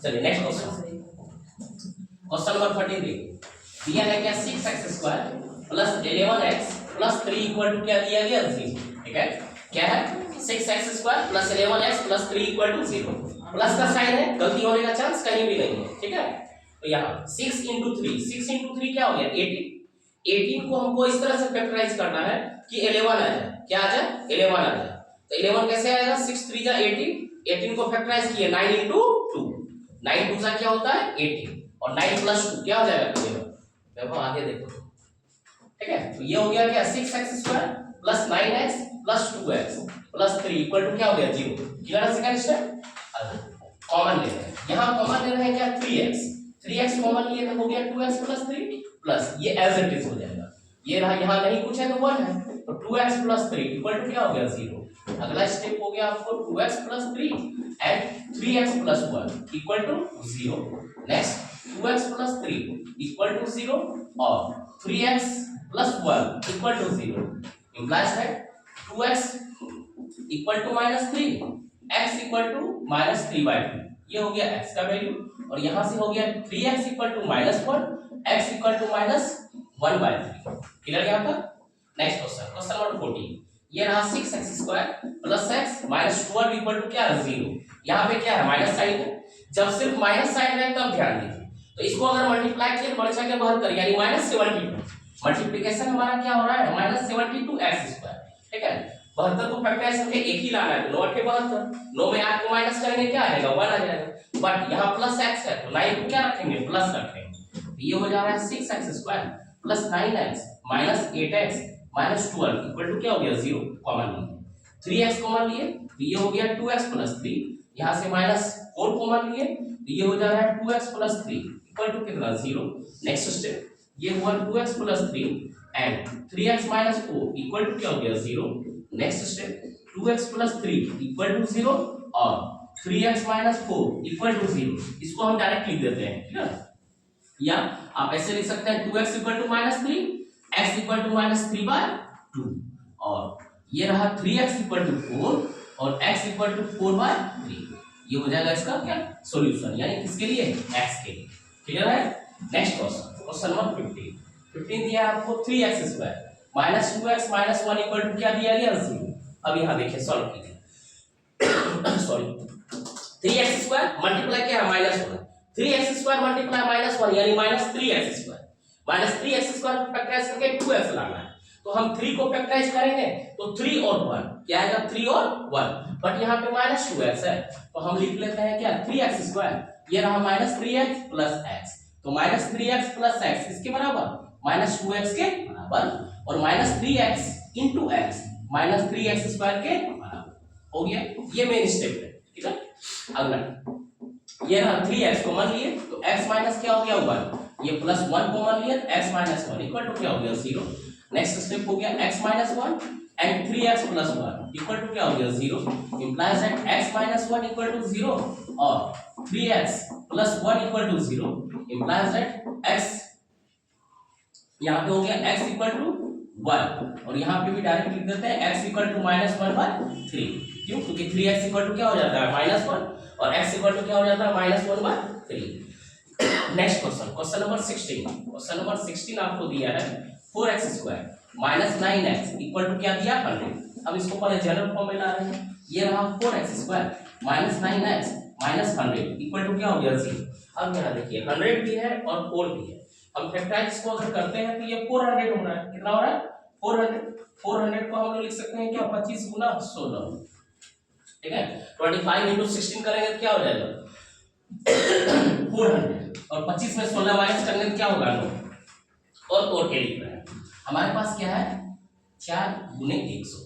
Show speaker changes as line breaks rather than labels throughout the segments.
चलिए next question, question number 33 दिया है क्या 6x² plus 11x plus 3 equal to क्या दिया गया 0। ठीक है, क्या है 6x² plus 11x plus 3 equal to 0। Plus का साइन है, गलती होने का चांस कहीं भी नहीं है। ठीक है, तो यहाँ 6 इंटू 3, 6 इंटू 3 क्या हो गया 18। 18 को हमको इस तरह से फैक्टराइज करना है कि 11 आ जाए। क्या आ जाए 11 आ जाए। तो 11 कैसे आएगा 6 3 जा 18, 18 को फैक्टराइज किए 9 इंटू 2, 9 2 जा क्या होता है 18 और 9 प्लस 2 क्या हो जाएगा 12। देखो आगे देखो, ठीक है, तो ये हो गया क्या 6x² plus 9x plus 2x plus 3 equal to क्या हो गया 0। क्लियर है सेकंड स्टेप। कॉमन ले रहे हैं, यहाँ कॉमन ले रहे हैं क्या 3x, 3x कॉमन लिए तो हो गया 2x प्लस 3 प्लस ये एज इट इज हो जाएगा। ये रहा, यहाँ नहीं कुछ है तो 1 है, तो 2x प्लस 3 इक्वल टू क्या हो गया 0। अगला स्टेप हो गया आपको 2x plus 3 and 3x plus 1 equal to 0। Next 2x plus 3 equal to 0 और 3x plus 1 equal to 0 implies that 2x equal to -3 x equal to -3/2। ये हो गया x का वैल्यू और यहां से हो गया 3x equal to -1 x equal to -1/3। Clear यहां पर। नेक्स्ट क्वेश्चन, क्वेश्चन नंबर 14 ये रहा 6x² plus x minus 12 equal to क्या 0। यहाँ पे क्या है माइनस साइन है, जब सिर्फ माइनस साइन है तब ध्यान दीजिए। तो इसको अगर मल्टीप्लाई किए बढ़ के 72 यानी -72, मल्टीप्लिकेशन हमारा क्या हो रहा है -72x²। ठीक है, 72 को फैक्टराइज करके एक ही लाना है, 9 8 72, 9 में 8 को माइनस करेंगे क्या आएगा 1 आ जाएगा। बट यहाँ प्लस x है तो 9 को क्या रखेंगे प्लस रखेंगे। तो ये हो जा रहा है 6x² plus 9x minus 8x minus 12 equal to क्या हो गया 0। कॉमन लिए 3x कॉमन लिए तो ये हो गया 2x प्लस 3, यहाँ से -4 कॉमन लिए तो ये हो जा रहा है 2x प्लस 3 इक्वल टू कितना 0। नेक्स्ट स्टेप ये हुआ 2x plus 3 and 3x minus 4 equal to क्या हो गया 0। Next step 2x plus 3 equal to 0 और 3x माइनस 4 इक्वल टू 0। इसको हम डायरेक्ट लिख देते हैं, ठीक है, या आप ऐसे लिख सकते हैं 2x equal to -3 x equal to -3/2 और ये रहा 3x इक्वल टू 4 और x इक्वल टू 4/3। ये हो जाएगा इसका क्या सॉल्यूशन, यानी किसके लिए x के लिए। क्लियर है। नेक्स्ट क्वेश्चन, क्वेश्चन नंबर 15 दिया है आपको 3x² minus 2x minus 1 equal to क्या दिया गया 0। अब यहाँ देखिए सॉल्व कीजिए। सॉरी 3x² मल्टीप्लाई क्या है -1, 3x² मल्टीप्लाई -1 यानी -3x², -3x² फैक्टराइज करके 2x लाना है। तो हम 3 को फैक्टराइज करेंगे तो 3 और 1 क्या आएगा 3 और 1, बट यहाँ पे -2x है तो हम लिख लेते हैं क्या 3x²। ये रहा -3x प्लस x, तो -3x प्लस x किसके बराबर -2x के बराबर और -3x इंटू x -3x² के बराबर हो गया। ये मेन स्टेप है, ठीक है। अगला ये रहा 3x कॉमन लिए तो x माइनस क्या हो गया 1, ये प्लस 1 कॉमन लिए x माइनस 1 इक्वल टू क्या हो गया 0। नेक्स्ट स्टेप हो गया x minus 1 and 3x plus 1 equal to क्या हो गया 0। Implies that x minus 1 equal to 0 और 3x plus 1 equal to 0 implies that x यहाँ पे हो गया x इक्वल टू 1 और यहाँ पे भी डायरेक्ट लिख देते हैं x इक्वल टू -1/3। क्यों, क्योंकि 3x इक्वल टू क्या हो जाता है -1 और x इक्वल टू क्या हो जाता है -1/3। Next question, question number 16, question number 16 आपको दिया है 4x² minus 9x equal to क्या दिया 100। अब इसको पहले जनरल फॉर्म में ला रहे हैं। ये रहा 4x² minus 9x minus 100 equal to क्या हो गया 0। अब यहाँ देखिए 100 भी है और 4 भी है, हम फैक्टराइज को अगर करते हैं तो ये 400 हो रहा है। कितना हो रहा है 400 को हम लोग लिख सकते हैं क्या 25 गुना 16, ठीक है। 25 इंटू 16 करेंगे तो क्या हो जाएगा 400 और 25 में 16 माइनस करने तो क्या होगा 9 और तोड़ के लिख रहे हैं। हमारे पास क्या है 4 गुने 100,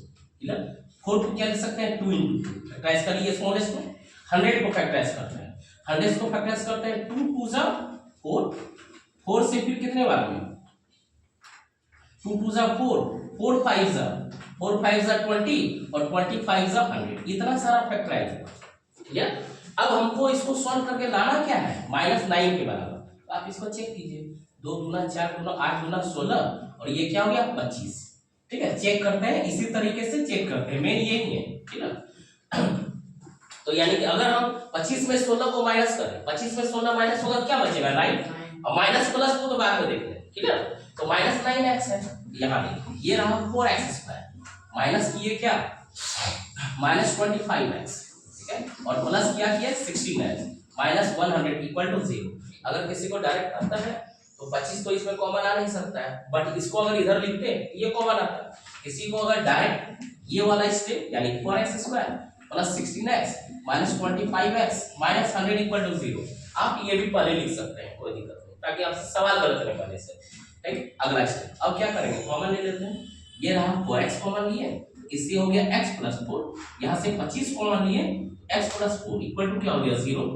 ठीक है। 4 को क्या लिख सकते हैं 2 इंटू 2 फैक्टराइज कर लिए स्मॉलेस्ट में। 100 को फैक्टराइज करते हैं, 100 को फैक्टराइज करते हैं 2 2 जा 4, 4 से फिर कितने बार में 2 2 जा 4, 4 5 जा 20 और 25 जा 100, इतना सारा फैक्टराइज हुआ, ठीक है। अब हमको इसको सॉल्व करके लाना क्या है -9 के बराबर। आप इसको चेक कीजिए 2 दूना 4 दूना 8 दूना 16 और ये क्या हो गया 25, ठीक है। चेक करते हैं, इसी तरीके से चेक करते हैं, मेन यही है, ठीक है। तो यानी कि अगर हम 25 में 16 को माइनस करें, 25 में 16 माइनस होगा क्या बचेगा 9, और माइनस प्लस को तो बाद में देख लें, क्लियर। तो माइनस 9x है, यहाँ देखिए ये रहा 4x² माइनस किए क्या माइनस 25x, ठीक है, और प्लस क्या किया 16x माइनस 100 इक्वल टू 0। अगर किसी को डायरेक्ट आता है तो 25 तो इसमें कॉमन आ नहीं सकता है, बट इसको अगर इधर लिखते हैं ये कॉमन आता है। किसी को अगर डायरेक्ट ये वाला स्टेप यानी 4x² plus 16x minus 25x minus 100 equal to 0, आप ये भी पहले लिख सकते हैं, कोई दिक्कत नहीं, ताकि आपसे सवाल गलत नहीं बने से, ठीक। अगला स्टेप अब क्या करेंगे, कॉमन ले लेते हैं। ये रहा 4x कॉमन लिए, इससे हो गया x प्लस 4, यहाँ से 25 कॉमन लिए, x प्लस 4 इक्वल टू क्या हो गया 0।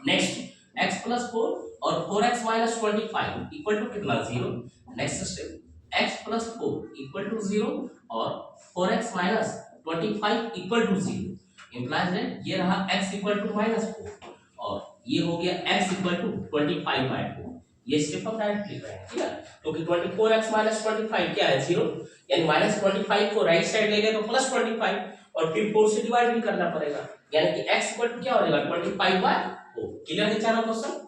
नेक्स्ट x प्लस 4 और 4x माइनस 25 इक्वल टू कितना 0। Next step x plus 4 equal to 0 और 4x minus 25 equal to 0, implies that ये रहा x इक्वल टू माइनस 4 और ये हो गया x इक्वल टू 25/2। ये स्टेप हम डायरेक्ट लिख रहे हैं, ठीक है, क्योंकि 24x माइनस 25 क्या है 0, यानी माइनस 25 को राइट साइड ले गए तो प्लस 25 और फिर 4 से डिवाइड भी करना पड़ेगा, यानी कि x इक्वल टू क्या हो जाएगा 25/4। क्लियर है चारों क्वेश्चन।